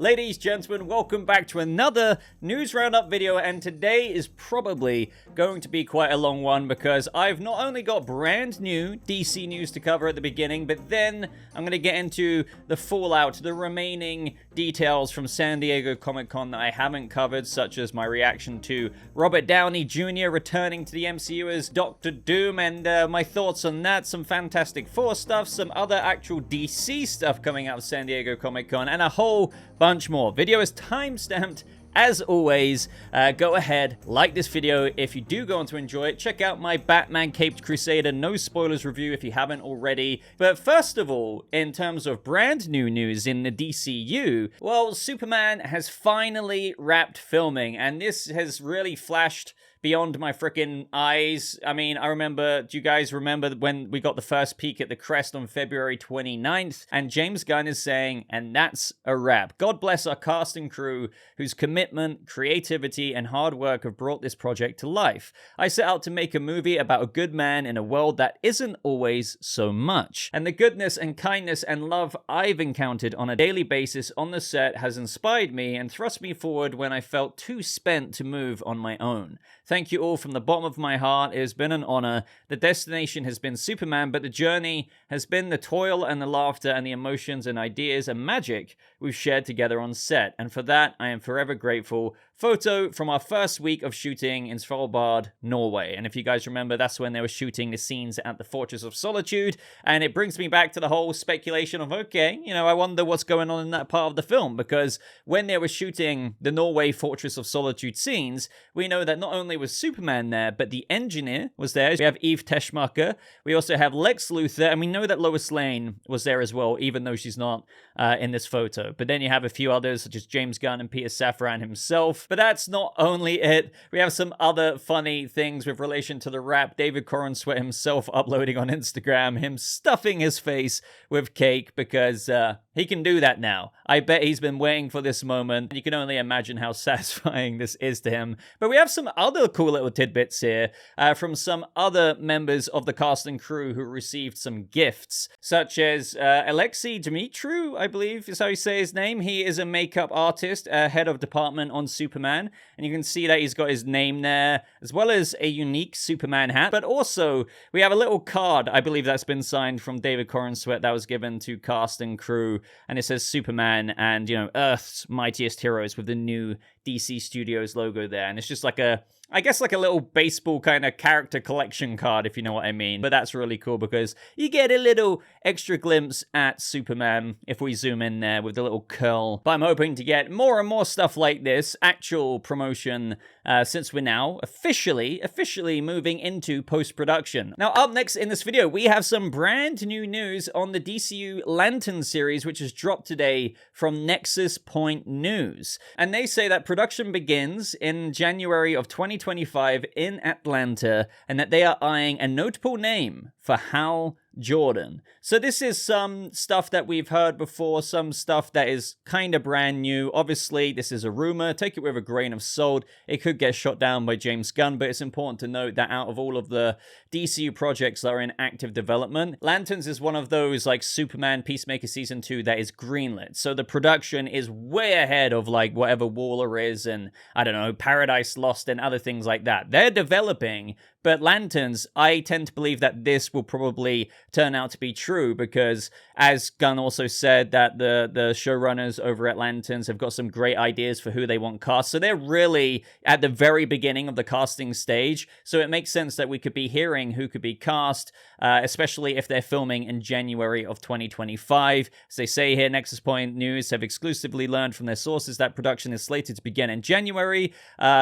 Ladies, gentlemen, welcome back to another news roundup video, and today is probably going to be quite a long one because I've not only got brand new DC news to cover at the beginning, but then I'm going to get into the fallout, the remaining details from San Diego Comic-Con that I haven't covered, such as my reaction to Robert Downey Jr. returning to the MCU as Dr. Doom, and my thoughts on that, some Fantastic Four stuff, some other actual DC stuff coming out of San Diego Comic-Con, and a whole bunch more. Video is timestamped as always. Go ahead, like this video if you do go on to enjoy it. Check out my Batman Caped Crusader no spoilers review if you haven't already. But first of all, in terms of brand new news in the DCU, well, Superman has finally wrapped filming, and this has really flashed beyond my freaking eyes. I mean, do you guys remember when we got the first peek at the crest on February 29th? And James Gunn is saying, and that's a wrap. God bless our cast and crew whose commitment, creativity, and hard work have brought this project to life. I set out to make a movie about a good man in a world that isn't always so much. And the goodness and kindness and love I've encountered on a daily basis on the set has inspired me and thrust me forward when I felt too spent to move on my own. Thank you all from the bottom of my heart. It has been an honor. The destination has been Superman, but the journey has been the toil and the laughter and the emotions and ideas and magic we've shared together on set. And for that, I am forever grateful. Photo from our first week of shooting in Svalbard, Norway. And if you guys remember, that's when they were shooting the scenes at the Fortress of Solitude. And it brings me back to the whole speculation of, okay, I wonder what's going on in that part of the film. Because when they were shooting the Norway Fortress of Solitude scenes, we know that not only was Superman there, but the engineer was there. We have Eve Teschmacher. We also have Lex Luthor. And we know that Lois Lane was there as well, even though she's not in this photo. But then you have a few others, such as James Gunn and Peter Safran himself. But that's not only it. We have some other funny things with relation to the wrap. David Corenswet himself uploading on Instagram, him stuffing his face with cake because he can do that now. I bet he's been waiting for this moment. You can only imagine how satisfying this is to him. But we have some other cool little tidbits here from some other members of the cast and crew who received some gifts, such as Alexei Dimitru, I believe is how you say his name. He is a makeup artist, head of department on Superman, and you can see that he's got his name there, as well as a unique Superman hat. But also, we have a little card, I believe that's been signed from David Corenswet, that was given to cast and crew, and it says Superman and, Earth's mightiest heroes with the new DC Studios logo there, and it's just like I guess like a little baseball kind of character collection card, if you know what I mean. But that's really cool because you get a little extra glimpse at Superman if we zoom in there with the little curl. But I'm hoping to get more and more stuff like this, actual promotion, since we're now officially moving into post-production. Now, up next in this video, we have some brand new news on the DCU Lanterns series, which has dropped today from Nexus Point News. And they say that production begins in January of 2025 in Atlanta, and that they are eyeing a notable name for Hal Jordan. So this is some stuff that we've heard before, some stuff that is kind of brand new. Obviously, this is a rumor. Take it with a grain of salt. It could get shot down by James Gunn, but it's important to note that out of all of the DCU projects that are in active development, Lanterns is one of those, like Superman Peacemaker Season 2, that is greenlit. So the production is way ahead of like whatever Waller is and, I don't know, Paradise Lost and other things like that. They're developing, but Lanterns, I tend to believe that this will probably turn out to be true because, as Gunn also said, that the showrunners over at Lanterns have got some great ideas for who they want cast. So they're really at the very beginning of the casting stage. So it makes sense that we could be hearing who could be cast, especially if they're filming in January of 2025. As they say here, Nexus Point News have exclusively learned from their sources that production is slated to begin in January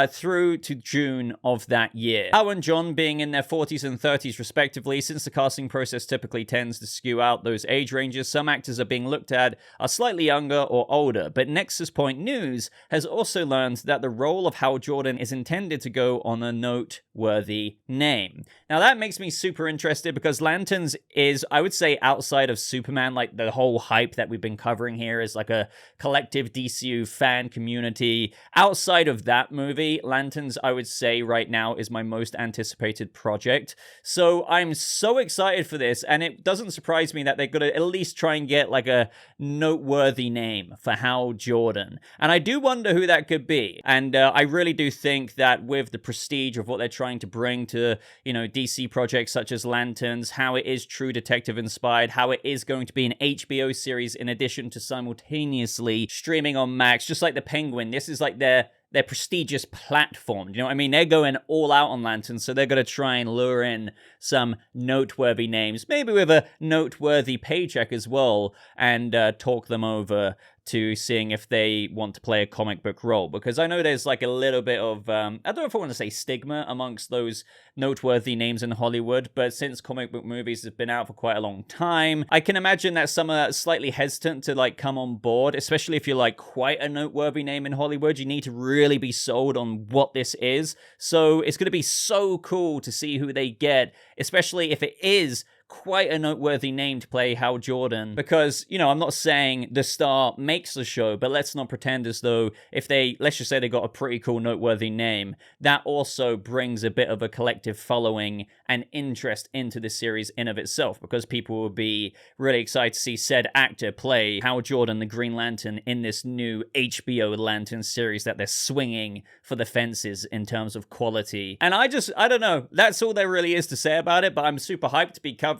through to June of that year. Hal and John being in their 40s and 30s respectively. Since the casting process typically tends to skew out those age ranges, some actors are being looked at are slightly younger or older, but Nexus Point News has also learned that the role of Hal Jordan is intended to go on a noteworthy name. Now that makes me super interested because Lanterns is, I would say, outside of Superman, like the whole hype that we've been covering here is like a collective DCU fan community. Outside of that movie, Lanterns, I would say right now, is my most anticipated anticipated project. So I'm so excited for this, and it doesn't surprise me that they're going to at least try and get like a noteworthy name for Hal Jordan. And I do wonder who that could be. And I really do think that with the prestige of what they're trying to bring to, DC projects such as Lanterns, how it is true detective inspired, how it is going to be an HBO series in addition to simultaneously streaming on Max, just like the Penguin. This is like their prestigious platform. You know what I mean? They're going all out on Lanterns, so they're going to try and lure in some noteworthy names, maybe with a noteworthy paycheck as well, and talk them over to seeing if they want to play a comic book role. Because I know there's like a little bit of, I don't know if I want to say stigma amongst those noteworthy names in Hollywood, but since comic book movies have been out for quite a long time, I can imagine that some are slightly hesitant to like come on board, especially if you're like quite a noteworthy name in Hollywood. You need to really be sold on what this is. So it's going to be so cool to see who they get, especially if it is quite a noteworthy name to play Hal Jordan, because, I'm not saying the star makes the show, but let's not pretend as though if let's just say they got a pretty cool noteworthy name, that also brings a bit of a collective following and interest into the series in of itself, because people will be really excited to see said actor play Hal Jordan, the Green Lantern, in this new HBO Lantern series that they're swinging for the fences in terms of quality. And I don't know, that's all there really is to say about it, but I'm super hyped to be covering,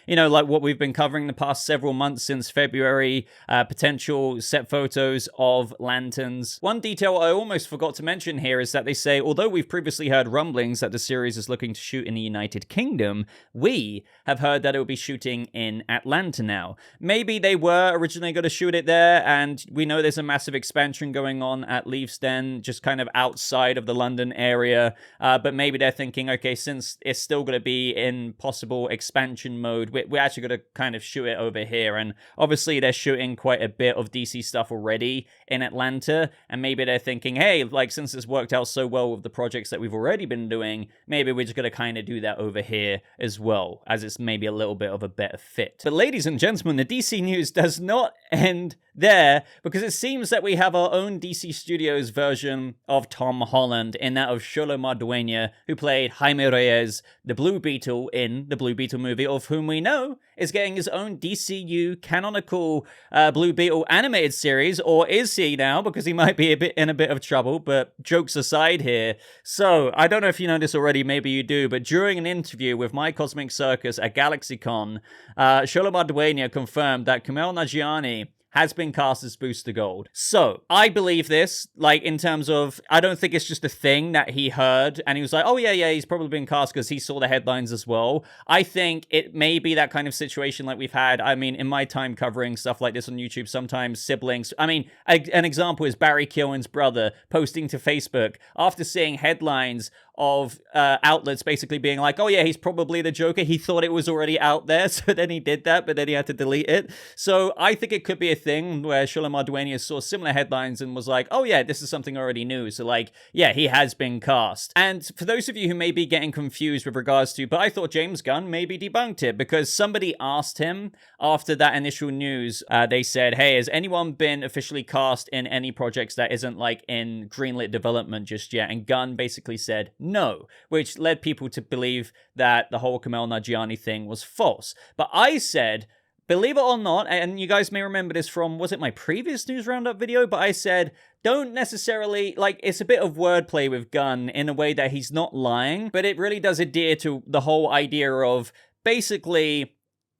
like what we've been covering the past several months since February, potential set photos of Lanterns. One detail I almost forgot to mention here is that they say, although we've previously heard rumblings that the series is looking to shoot in the United Kingdom, we have heard that it will be shooting in Atlanta now. Maybe they were originally going to shoot it there, and we know there's a massive expansion going on at Leavesden, just kind of outside of the London area, but maybe they're thinking, okay, since it's still going to be in possible expansion mode, we're actually going to kind of shoot it over here. And obviously they're shooting quite a bit of DC stuff already in Atlanta, and maybe they're thinking, hey, like since it's worked out so well with the projects that we've already been doing, maybe we're just going to kind of do that over here as well, as it's maybe a little bit of a better fit. But ladies and gentlemen, the DC news does not end there, because it seems that we have our own DC Studios version of Tom Holland, in that of Xolo Mardueña, who played Jaime Reyes, the Blue Beetle in the Blue Beetle movie, of whom we know is getting his own DCU canonical Blue Beetle animated series, or is he now? Because he might be in a bit of trouble, but jokes aside here. So, I don't know if you know this already, maybe you do, but during an interview with My Cosmic Circus at GalaxyCon, Xolo Mardueña confirmed that Kumail Nanjiani has been cast as Booster Gold. So, I believe this, like, in terms of, I don't think it's just a thing that he heard, and he was like, oh yeah, he's probably been cast because he saw the headlines as well. I think it may be that kind of situation like we've had, I mean, in my time covering stuff like this on YouTube, sometimes siblings, I mean, an example is Barry Keoghan's brother posting to Facebook after seeing headlines of outlets basically being like, oh yeah, he's probably the Joker. He thought it was already out there, so then he did that, but then he had to delete it. So I think it could be a thing where Xolo Mardueña saw similar headlines and was like, oh yeah, this is something already new. So like, yeah, he has been cast. And for those of you who may be getting confused with regards to, but I thought James Gunn maybe debunked it, because somebody asked him after that initial news, they said, hey, has anyone been officially cast in any projects that isn't like in greenlit development just yet? And Gunn basically said no, which led people to believe that the whole Kumail Nanjiani thing was false. But I said, believe it or not, and you guys may remember this from, was it my previous News Roundup video? But I said, don't necessarily, like, it's a bit of wordplay with Gunn in a way that he's not lying, but it really does adhere to the whole idea of basically,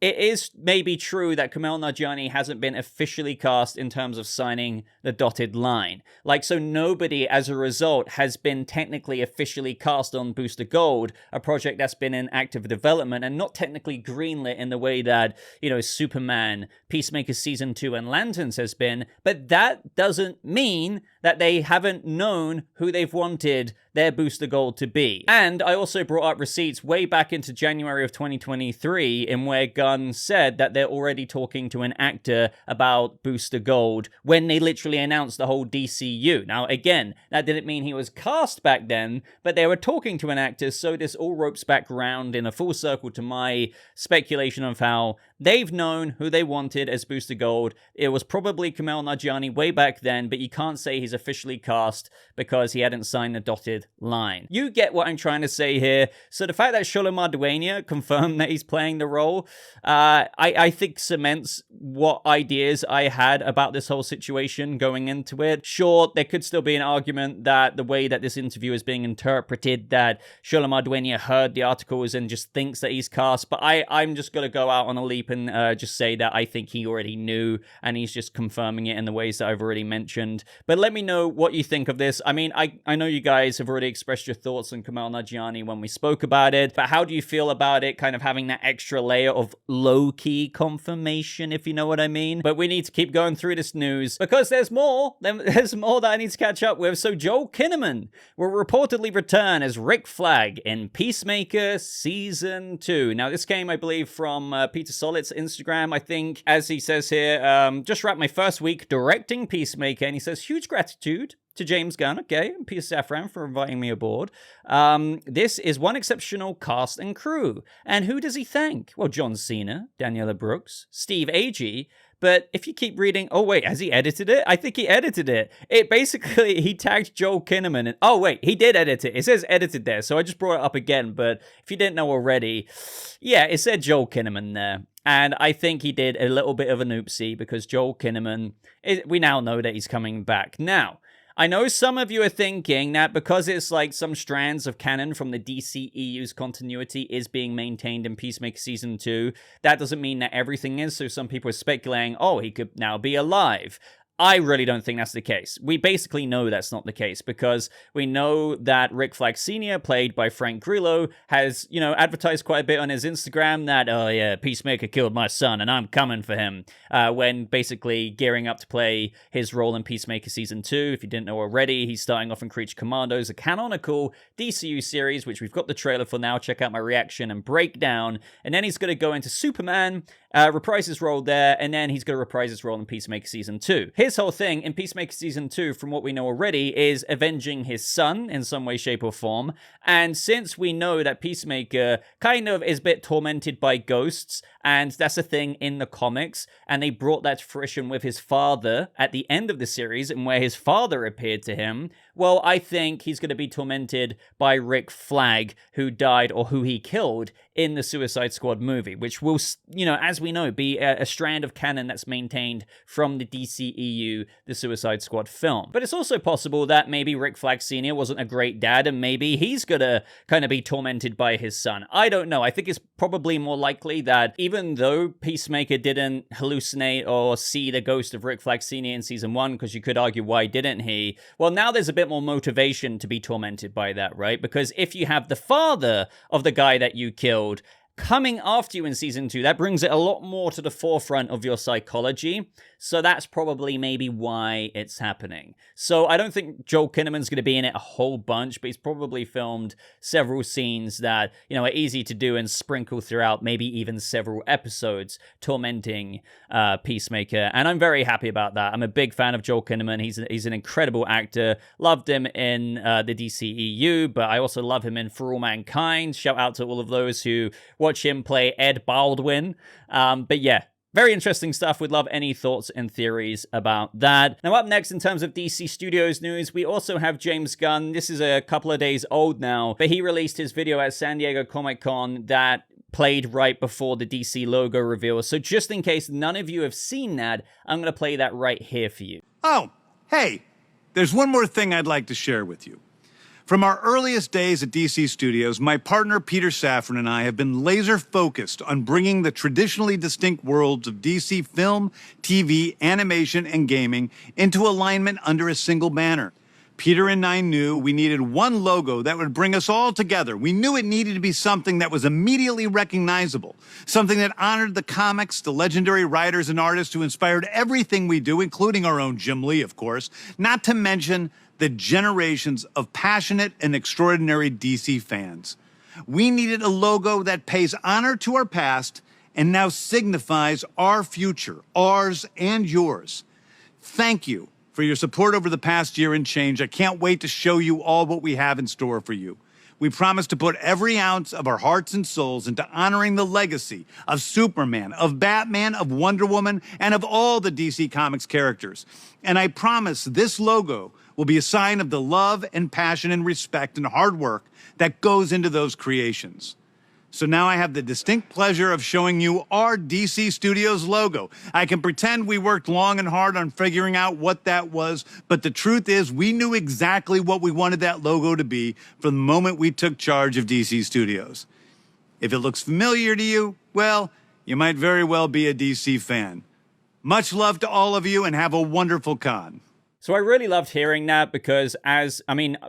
it is maybe true that Kumail Nanjiani hasn't been officially cast in terms of signing the dotted line. Like, so nobody, as a result, has been technically officially cast on Booster Gold, a project that's been in active development and not technically greenlit in the way that, you know, Superman, Peacemaker Season 2, and Lanterns has been. But that doesn't mean that they haven't known who they've wanted their Booster Gold to be. And I also brought up receipts way back into January of 2023 in where Gunn said that they're already talking to an actor about Booster Gold when they literally announced the whole DCU. Now, again, that didn't mean he was cast back then, but they were talking to an actor, so this all ropes back around in a full circle to my speculation of how they've known who they wanted as Booster Gold. It was probably Kumail Nanjiani way back then, but you can't say he's officially cast because he hadn't signed the dotted line. You get what I'm trying to say here. So the fact that Sholomar Duenia confirmed that he's playing the role, I think cements what ideas I had about this whole situation going into it. Sure, there could still be an argument that the way that this interview is being interpreted, that Sholomar Duenia heard the articles and just thinks that he's cast, but I'm just going to go out on a leap and just say that I think he already knew and he's just confirming it in the ways that I've already mentioned. But let me know what you think of this. I mean, I know you guys have already expressed your thoughts on Kumail Nanjiani when we spoke about it, but how do you feel about it kind of having that extra layer of low-key confirmation, if you know what I mean? But we need to keep going through this news because there's more. There's more that I need to catch up with. So Joel Kinnaman will reportedly return as Rick Flag in Peacemaker Season 2. Now, this came, I believe, from Peter Solid's Instagram, I think, as he says here, just wrapped my first week directing Peacemaker, and he says, huge gratitude to James Gunn, okay, and Peter Safran for inviting me aboard. This is one exceptional cast and crew. And who does he thank? Well, John Cena, Daniela Brooks, Steve Agee. But if you keep reading, oh wait, has he edited it? I think he edited it. It basically, he tagged Joel Kinnaman. And, oh wait, he did edit it. It says edited there, so I just brought it up again. But if you didn't know already, yeah, it said Joel Kinnaman there. And I think he did a little bit of an oopsie because Joel Kinnaman, we now know that he's coming back. Now, I know some of you are thinking that because it's like some strands of canon from the DCEU's continuity is being maintained in Peacemaker Season 2, that doesn't mean that everything is. So some people are speculating, oh, he could now be alive. I really don't think that's the case. We basically know that's not the case because we know that Rick Flag Sr., played by Frank Grillo, has, advertised quite a bit on his Instagram that, oh yeah, Peacemaker killed my son and I'm coming for him, when basically gearing up to play his role in Peacemaker Season 2. If you didn't know already, he's starting off in Creature Commandos, a canonical DCU series, which we've got the trailer for now. Check out my reaction and breakdown. And then he's going to go into Superman, reprise his role there, and then he's going to reprise his role in Peacemaker Season 2. His whole thing in Peacemaker Season 2, from what we know already, is avenging his son in some way, shape, or form. And since we know that Peacemaker kind of is a bit tormented by ghosts, and that's a thing in the comics, and they brought that to fruition with his father at the end of the series, and where his father appeared to him, well, I think he's going to be tormented by Rick Flag, who died or who he killed in the Suicide Squad movie, which will, as we know, be a strand of canon that's maintained from the DCEU, the Suicide Squad film. But it's also possible that maybe Rick Flag Sr. wasn't a great dad, and maybe he's going to kind of be tormented by his son. I don't know. I think it's probably more likely that even though Peacemaker didn't hallucinate or see the ghost of Rick Flag Sr. in Season 1, because you could argue, why didn't he? Well, now there's a bit more motivation to be tormented by that, right? Because if you have the father of the guy that you killed coming after you in Season 2, that brings it a lot more to the forefront of your psychology. So that's probably maybe why it's happening. So I don't think Joel Kinnaman's going to be in it a whole bunch, but he's probably filmed several scenes that, are easy to do and sprinkle throughout, maybe even several episodes, tormenting Peacemaker. And I'm very happy about that. I'm a big fan of Joel Kinnaman. He's an incredible actor. Loved him in the DCEU, but I also love him in For All Mankind. Shout out to all of those who watch him play Ed Baldwin. But yeah, very interesting stuff. We'd love any thoughts and theories about that. Now, up next in terms of DC Studios news, we also have James Gunn. This is a couple of days old now, but he released his video at San Diego Comic-Con that played right before the DC logo reveal. So just in case none of you have seen that, I'm going to play that right here for you. Oh, hey, there's one more thing I'd like to share with you. From our earliest days at DC Studios, my partner Peter Safran and I have been laser focused on bringing the traditionally distinct worlds of DC film, TV, animation, and gaming into alignment under a single banner. Peter and I knew we needed one logo that would bring us all together. We knew it needed to be something that was immediately recognizable, something that honored the comics, the legendary writers and artists who inspired everything we do, including our own Jim Lee, of course, not to mention the generations of passionate and extraordinary DC fans. We needed a logo that pays honor to our past and now signifies our future, ours and yours. Thank you for your support over the past year and change. I can't wait to show you all what we have in store for you. we promise to put every ounce of our hearts and souls into honoring the legacy of Superman, of Batman, of Wonder Woman, and of all the DC Comics characters. And I promise this logo will be a sign of the love and passion and respect and hard work that goes into those creations. So now I have the distinct pleasure of showing you our DC Studios logo. I can pretend we worked long and hard on figuring out what that was, but the truth is we knew exactly what we wanted that logo to be from the moment we took charge of DC Studios. If it looks familiar to you, well, you might very well be a DC fan. Much love to all of you and have a wonderful con. So I really loved hearing that because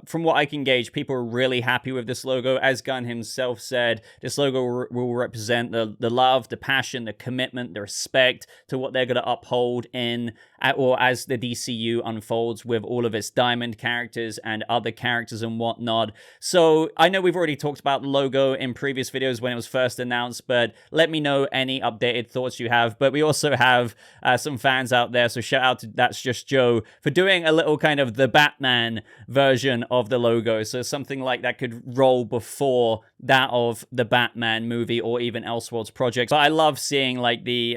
from what I can gauge, people are really happy with this logo. As Gunn himself said, this logo will represent the love, the passion, the commitment, the respect to what they're going to uphold as the DCU unfolds with all of its Diamond characters and other characters and whatnot. So I know we've already talked about the logo in previous videos when it was first announced, but let me know any updated thoughts you have. But we also have some fans out there, so shout out to That's Just Joe for doing a little kind of the Batman version of the logo. So something like that could roll before that of the Batman movie or even Elseworlds project. But I love seeing like the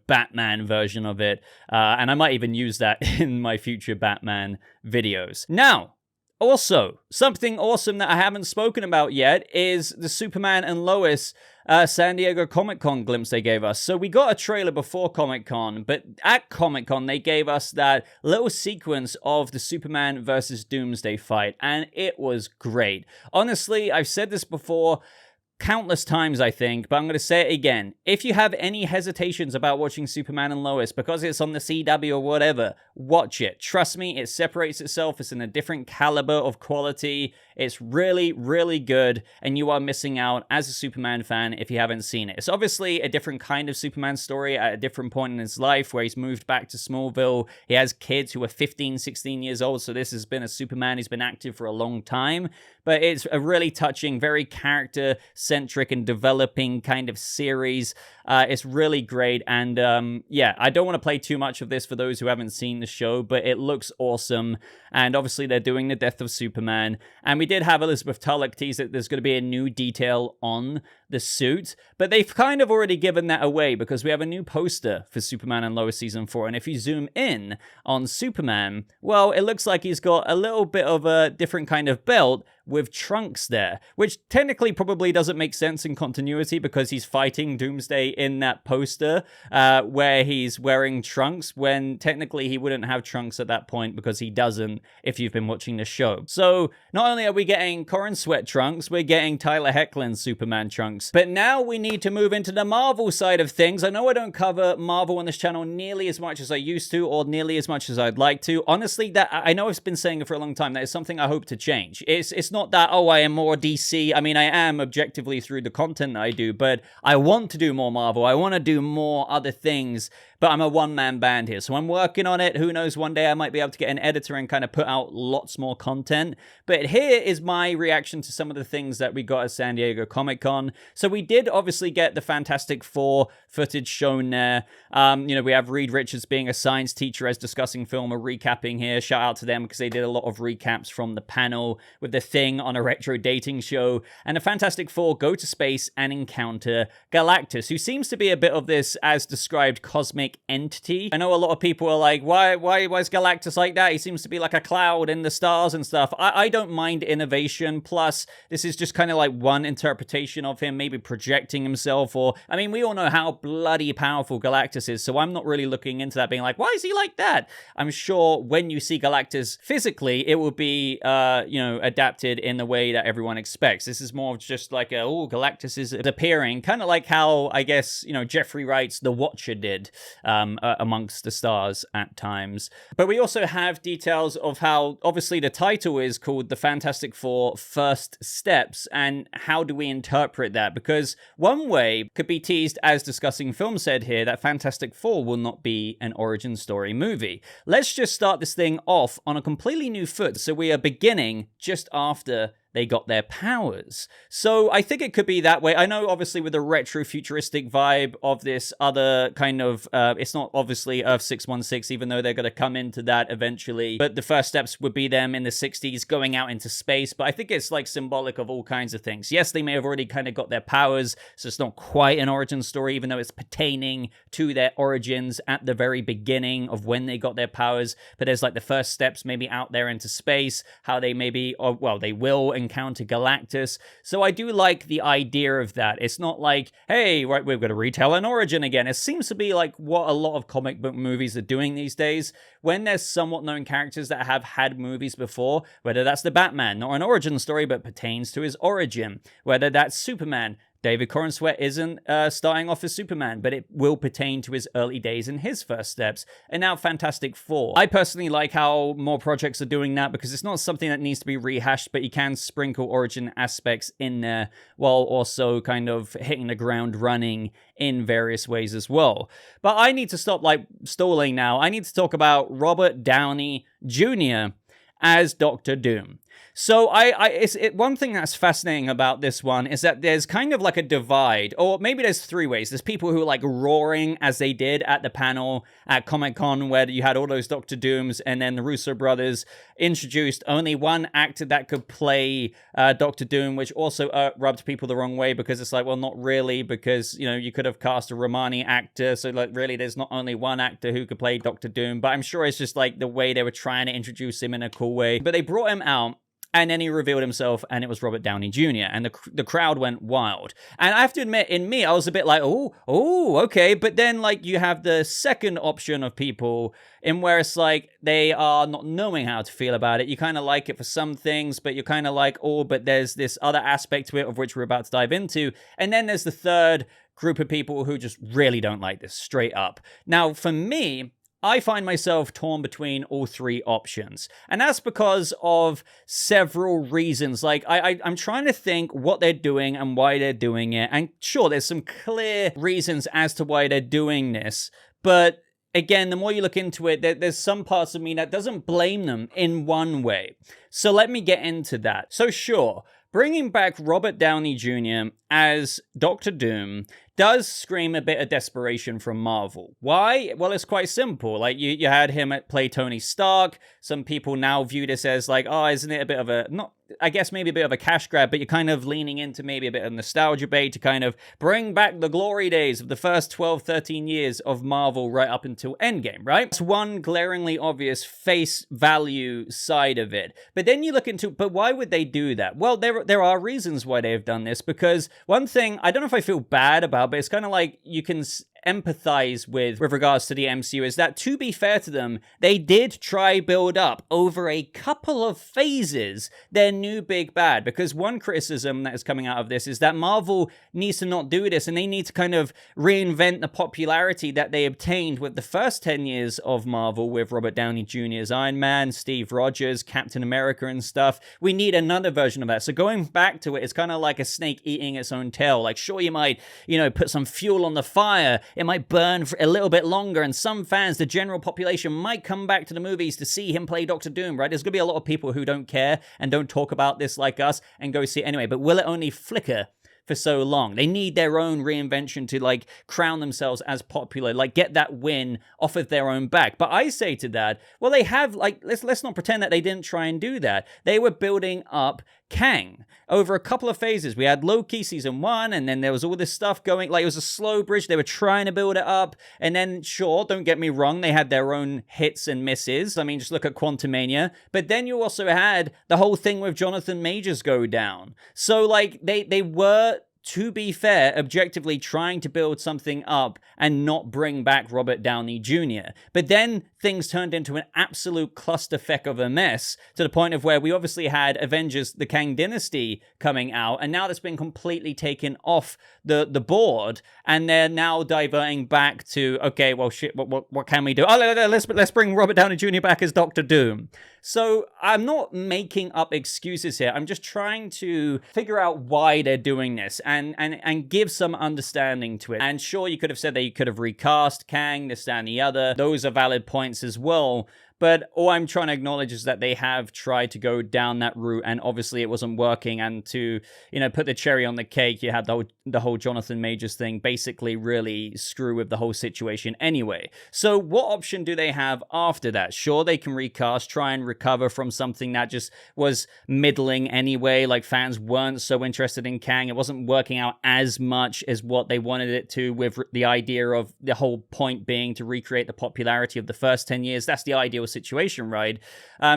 Batman version of it. And I might even use that in my future Batman videos. Now, also, something awesome that I haven't spoken about yet is the Superman and Lois San Diego Comic-Con glimpse they gave us. So we got a trailer before Comic-Con, but at Comic-Con they gave us that little sequence of the Superman versus Doomsday fight, and it was great. Honestly, I've said this before countless times, I think, but I'm going to say it again. If you have any hesitations about watching Superman and Lois because it's on the CW or whatever, watch it. Trust me, it separates itself. It's in a different caliber of quality. It's really, really good, and you are missing out as a Superman fan if you haven't seen it. It's obviously a different kind of Superman story at a different point in his life where he's moved back to Smallville. He has kids who are 15, 16 years old, so this has been a Superman who's been active for a long time. But it's a really touching, very character-centric and developing kind of series. It's really great, and I don't want to play too much of this for those who haven't seen the show, but it looks awesome. And obviously they're doing the death of Superman, and we did have Elizabeth Tulloch tease that there's going to be a new detail on the suit, but they've kind of already given that away because we have a new poster for Superman and Lois Season 4, and if you zoom in on Superman, well, it looks like he's got a little bit of a different kind of belt with trunks there, which technically probably doesn't make sense in continuity because he's fighting Doomsday in that poster where he's wearing trunks when technically he wouldn't have trunks at that point because he doesn't if you've been watching the show. So not only are we getting Corin Sweat trunks, we're getting Tyler Hoechlin's Superman trunks. But now we need to move into the Marvel side of things. I know I don't cover Marvel on this channel nearly as much as I used to or nearly as much as I'd like to. Honestly, that I know I've been saying it for a long time. That is something I hope to change. It's not that, oh, I am more DC. I mean, I am objectively through the content that I do, but I want to do more Marvel. I want to do more other things, but I'm a one-man band here, so I'm working on it. Who knows, one day I might be able to get an editor and kind of put out lots more content. But here is my reaction to some of the things that we got at San Diego Comic-Con. So we did obviously get the Fantastic Four footage shown there. We have Reed Richards being a science teacher as discussing film or recapping here. Shout out to them because they did a lot of recaps from the panel with the Thing on a retro dating show. And the Fantastic Four go to space and encounter Galactus, who seems to be a bit of this, as described, cosmic entity. I know a lot of people are like, why is Galactus like that? He seems to be like a cloud in the stars and stuff. I don't mind innovation. Plus, this is just kind of like one interpretation of him, maybe projecting himself, or, I mean, we all know how bloody powerful Galactus is, so I'm not really looking into that, being like, why is he like that? I'm sure when you see Galactus physically, it will be, adapted in the way that everyone expects. This is more of just like, Galactus is appearing, kind of like how, I guess, Jeffrey Wright's The Watcher did amongst the stars at times. But we also have details of how, obviously, the title is called The Fantastic Four First Steps, and how do we interpret that? Because one way could be teased, as Discussing Film said here, that Fantastic Four will not be an origin story movie. Let's just start this thing off on a completely new foot. So we are beginning just after they got their powers. So I think it could be that way. I know, obviously, with the retro futuristic vibe of this other kind of, it's not obviously Earth 616, even though they're going to come into that eventually. But the first steps would be them in the 60s going out into space. But I think it's like symbolic of all kinds of things. Yes, they may have already kind of got their powers, so it's not quite an origin story, even though it's pertaining to their origins at the very beginning of when they got their powers. But there's like the first steps maybe out there into space, how they maybe, or well, they will encounter Galactus. So I do like the idea of that. It's not like, hey, right, we're going to retell an origin again. It seems to be like what a lot of comic book movies are doing these days. When there's somewhat known characters that have had movies before, whether that's the Batman, not an origin story, but pertains to his origin, whether that's Superman. David Corenswet isn't starting off as Superman, but it will pertain to his early days and his first steps. And now Fantastic Four. I personally like how more projects are doing that because it's not something that needs to be rehashed, but you can sprinkle origin aspects in there while also kind of hitting the ground running in various ways as well. But I need to stop like stalling now. I need to talk about Robert Downey Jr. as Dr. Doom. So one thing that's fascinating about this one is that there's kind of like a divide, or maybe there's three ways. There's people who are like roaring as they did at the panel at Comic-Con where you had all those Dr. Dooms, and then the Russo brothers introduced only one actor that could play Dr. Doom, which also rubbed people the wrong way because it's like, well, not really, because, you know, you could have cast a Romani actor, so like really there's not only one actor who could play Dr. Doom, but I'm sure it's just like the way they were trying to introduce him in a cool way. But they brought him out, and then he revealed himself, and it was Robert Downey Jr., and the crowd went wild. And I have to admit, in me, I was a bit like, oh, okay. But then, like, you have the second option of people in where it's like they are not knowing how to feel about it. You kind of like it for some things, but you're kind of like, oh, but there's this other aspect to it of which we're about to dive into. And then there's the third group of people who just really don't like this, straight up. Now, for me, I find myself torn between all three options. And that's because of several reasons. Like, I'm trying to think what they're doing and why they're doing it. And sure, there's some clear reasons as to why they're doing this. But again, the more you look into it, there's some parts of me that doesn't blame them in one way. So let me get into that. So sure, bringing back Robert Downey Jr. as Dr. Doom does scream a bit of desperation from Marvel. Why? Well, it's quite simple. Like, you had him play Tony Stark. Some people now view this as like, oh, isn't it a bit of a, not, I guess maybe a bit of a cash grab, but you're kind of leaning into maybe a bit of nostalgia bait to kind of bring back the glory days of the first 12, 13 years of Marvel right up until Endgame, right? It's one glaringly obvious face value side of it. But then you look into, but why would they do that? Well, there are reasons why they have done this, because one thing, I don't know if I feel bad about, but it's kind of like you can empathize with regards to the MCU is that, to be fair to them, they did try build up over a couple of phases their new big bad, because one criticism that is coming out of this is that Marvel needs to not do this, and they need to kind of reinvent the popularity that they obtained with the first 10 years of Marvel with Robert Downey Jr. as Iron Man, Steve Rogers, Captain America and stuff. We need another version of that. So going back to it, it's kind of like a snake eating its own tail. Like, sure, you might, you know, put some fuel on the fire, it might burn for a little bit longer, and some fans, the general population, might come back to the movies to see him play Dr. Doom, right? There's going to be a lot of people who don't care and don't talk about this like us and go see it anyway, but will it only flicker for so long? They need their own reinvention to like crown themselves as popular, like get that win off of their own back. But I say to that, well, they have, like, let's not pretend that they didn't try and do that. They were building up Kang over a couple of phases. We had Loki season 1, and then there was all this stuff going, like, it was a slow bridge. They were trying to build it up, and then sure, don't get me wrong, they had their own hits and misses. I mean, just look at Quantumania. But then you also had the whole thing with Jonathan Majors go down. So like they were, to be fair, objectively trying to build something up and not bring back Robert Downey Jr. But then things turned into an absolute clusterfuck of a mess, to the point of where we obviously had Avengers, the Kang Dynasty coming out, and now that's been completely taken off the board, and they're now diverting back to, okay, well, shit, what can we do? Oh, let's bring Robert Downey Jr. back as Dr. Doom. So I'm not making up excuses here. I'm just trying to figure out why they're doing this and give some understanding to it. And sure, you could have said that you could have recast Kang, this, that, and the other. Those are valid points as well. But all I'm trying to acknowledge is that they have tried to go down that route, and obviously it wasn't working. And to, you know, put the cherry on the cake, you had the whole Jonathan Majors thing basically really screw with the whole situation anyway. So what option do they have after that? Sure, they can recast, try and recover from something that just was middling anyway. Like, fans weren't so interested in Kang. It wasn't working out as much as what they wanted it to, with the idea of the whole point being to recreate the popularity of the first 10 years. That's the ideal situation, right?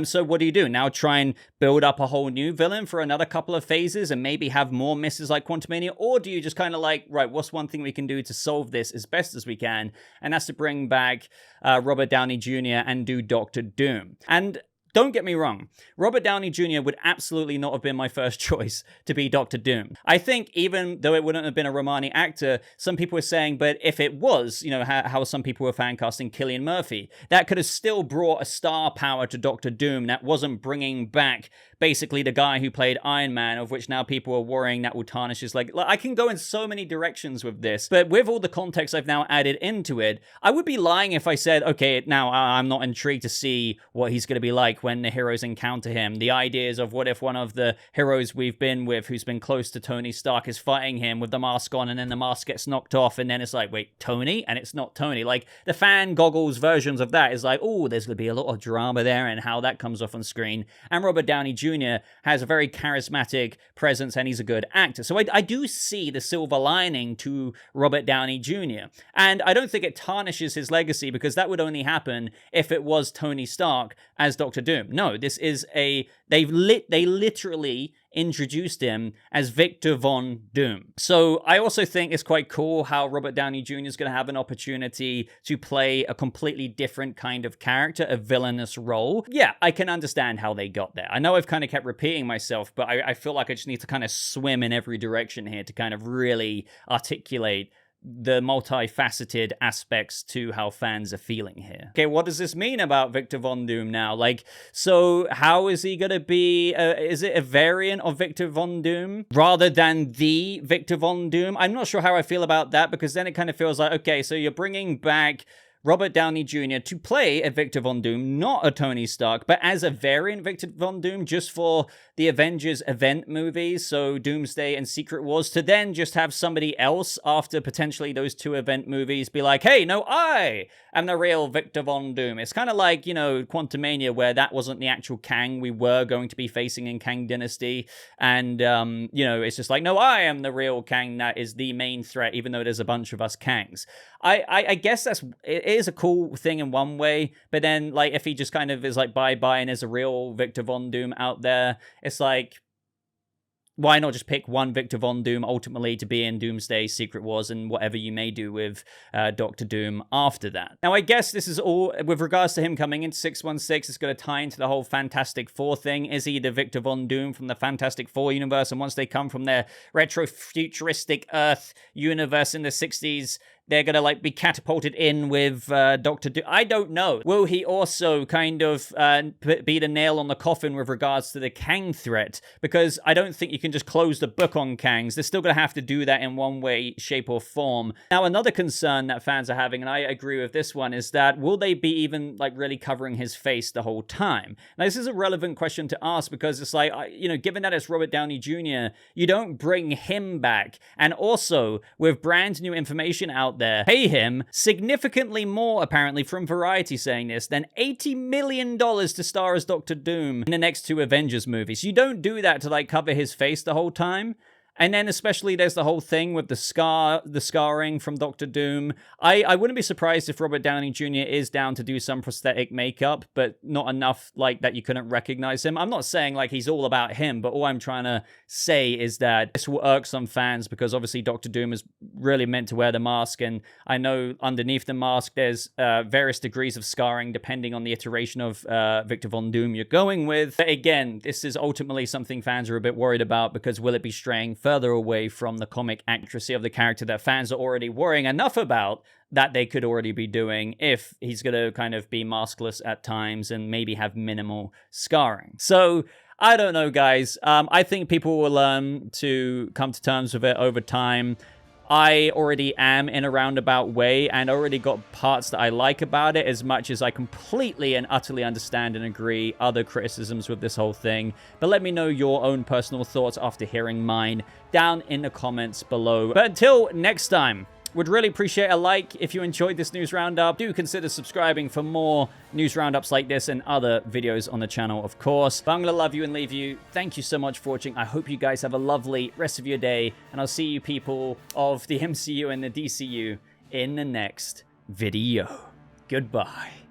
So what do? Now try and build up a whole new villain for another couple of phases and maybe have more misses like Quantumania? Or do you just kind of like, right, what's one thing we can do to solve this as best as we can? And that's to bring back Robert Downey Jr. and do Doctor Doom. And don't get me wrong, Robert Downey Jr. would absolutely not have been my first choice to be Doctor Doom. I think even though it wouldn't have been a Romani actor, some people were saying, but if it was, you know, how some people were fan casting Cillian Murphy, that could have still brought a star power to Doctor Doom that wasn't bringing back basically the guy who played Iron Man, of which now people are worrying that will tarnish his leg. Like, I can go in so many directions with this, but with all the context I've now added into it, I would be lying if I said, okay, now I'm not intrigued to see what he's going to be like when the heroes encounter him. The ideas of what if one of the heroes we've been with, who's been close to Tony Stark, is fighting him with the mask on, and then the mask gets knocked off, and then it's like, wait, Tony? And it's not Tony. Like, the fan goggles versions of that is like, oh, there's going to be a lot of drama there, and how that comes off on screen. And Robert Downey Jr. has a very charismatic presence, and he's a good actor. So I do see the silver lining to Robert Downey Jr. And I don't think it tarnishes his legacy, because that would only happen if it was Tony Stark as Doctor Doom. No, this is they literally introduced him as Victor Von Doom. So I also think it's quite cool how Robert Downey Jr. is going to have an opportunity to play a completely different kind of character, a villainous role. Yeah, I can understand how they got there. I know I've kind of kept repeating myself, but I feel like I just need to kind of swim in every direction here to kind of really articulate the multifaceted aspects to how fans are feeling here. Okay, what does this mean about Victor Von Doom now? Like, so how is he gonna be, is it a variant of Victor Von Doom rather than the Victor Von Doom? I'm not sure how I feel about that, because then it kind of feels like, okay, so you're bringing back Robert Downey Jr. to play a Victor Von Doom, not a Tony Stark, but as a variant Victor Von Doom, just for the Avengers event movies, so Doomsday and Secret Wars, to then just have somebody else after potentially those two event movies be like, hey, no, I am the real Victor Von Doom. It's kind of like, you know, Quantumania, where that wasn't the actual Kang we were going to be facing in Kang Dynasty, and, you know, it's just like, no, I am the real Kang that is the main threat, even though there's a bunch of us Kangs. I guess it is a cool thing in one way, but then, like, if he just kind of is like bye-bye and is a real Victor Von Doom out there, it's like, why not just pick one Victor Von Doom ultimately to be in Doomsday, Secret Wars, and whatever you may do with Doctor Doom after that? Now, I guess this is all, with regards to him coming into 616, it's going to tie into the whole Fantastic Four thing. Is he the Victor Von Doom from the Fantastic Four universe? And once they come from their retro-futuristic Earth universe in the 60s, they're going to, like, be catapulted in with Doctor Doom. I don't know. Will he also kind of be the nail on the coffin with regards to the Kang threat? Because I don't think you can just close the book on Kangs. They're still going to have to do that in one way, shape, or form. Now, another concern that fans are having, and I agree with this one, is that will they be even, like, really covering his face the whole time? Now, this is a relevant question to ask, because it's like, you know, given that it's Robert Downey Jr., you don't bring him back. And also, with brand new information out there, pay him significantly more, apparently, from Variety saying this, than $80 million to star as Doctor Doom in the next two Avengers movies. You don't do that to, like, cover his face the whole time. And then especially there's the whole thing with the scarring from Doctor Doom. I wouldn't be surprised if Robert Downey Jr. is down to do some prosthetic makeup, but not enough like that you couldn't recognize him. I'm not saying like he's all about him, but all I'm trying to say is that this will irk some fans, because obviously Doctor Doom is really meant to wear the mask, and I know underneath the mask there's various degrees of scarring depending on the iteration of Victor Von Doom you're going with. But again, this is ultimately something fans are a bit worried about, because will it be straying further away from the comic accuracy of the character that fans are already worrying enough about that they could already be doing if he's going to kind of be maskless at times and maybe have minimal scarring. So I don't know, guys. I think people will learn to come to terms with it over time. I already am in a roundabout way and already got parts that I like about it, as much as I completely and utterly understand and agree other criticisms with this whole thing. But let me know your own personal thoughts after hearing mine down in the comments below. But until next time, would really appreciate a like if you enjoyed this news roundup. Do consider subscribing for more news roundups like this and other videos on the channel, of course. But I'm going to love you and leave you. Thank you so much for watching. I hope you guys have a lovely rest of your day. And I'll see you people of the MCU and the DCU in the next video. Goodbye.